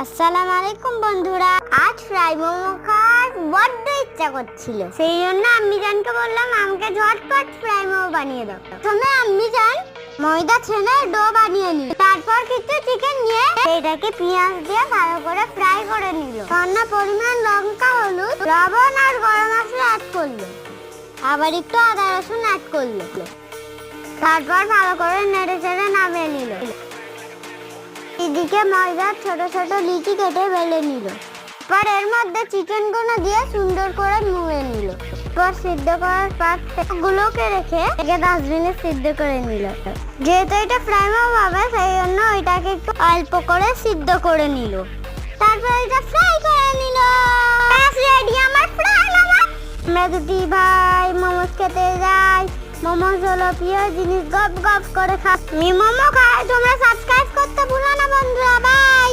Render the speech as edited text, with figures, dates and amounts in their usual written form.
আসসালামু আলাইকুম বন্ধুরা, আজ ফ্রাই মোমো খাওয়ার বড্ড ইচ্ছা করছিল। সেই জন্য আম্মিজানকে বললাম আমাকে ঝটপট ফ্রাই মোমো বানিয়ে দাও। প্রথমে আম্মিজান ময়দা ছেনে ডো বানিয়ে নিল, তারপর কিছু চিকেন নিয়ে এটাকে পেঁয়াজ দিয়ে ভালো করে ফ্রাই করে নিল। সামান্য পরিমাণ লঙ্কা, হলুদ, লবণ আর গরম মশলা অ্যাড করলো, আবার একটু আদা রসুন অ্যাড করলো, তারপর ভালো করে নেড়ে চেড়ে নামিয়ে নিল। এদিকে ময়দার ছোট ছোট লিচি কেটে বেলে নিল, পর এর মধ্যে চিকেন গুলো দিয়ে সুন্দর করে মুড়ে নিল। পর সিদ্ধ করার পাটগুলোকে রেখে ডাস্টবিনে সিদ্ধ করে নিল। যেহেতু এটা ফ্রাই মোমো হবে সেই জন্য ওইটাকে একটু অল্প করে সিদ্ধ করে নিল, তারপর এটা ফ্রাই করে নিল। রেডি আমার ফ্রাই মোমো। আমরা দুটি ভাই মোমোস খেতে যাই। মোমোস হলো প্রিয় জিনিস, গপ গপ করে খাই। মোমো খাই, তোমরা সাবস্ক্রাইব করতে ভুলো না বন্ধুরা। বাই।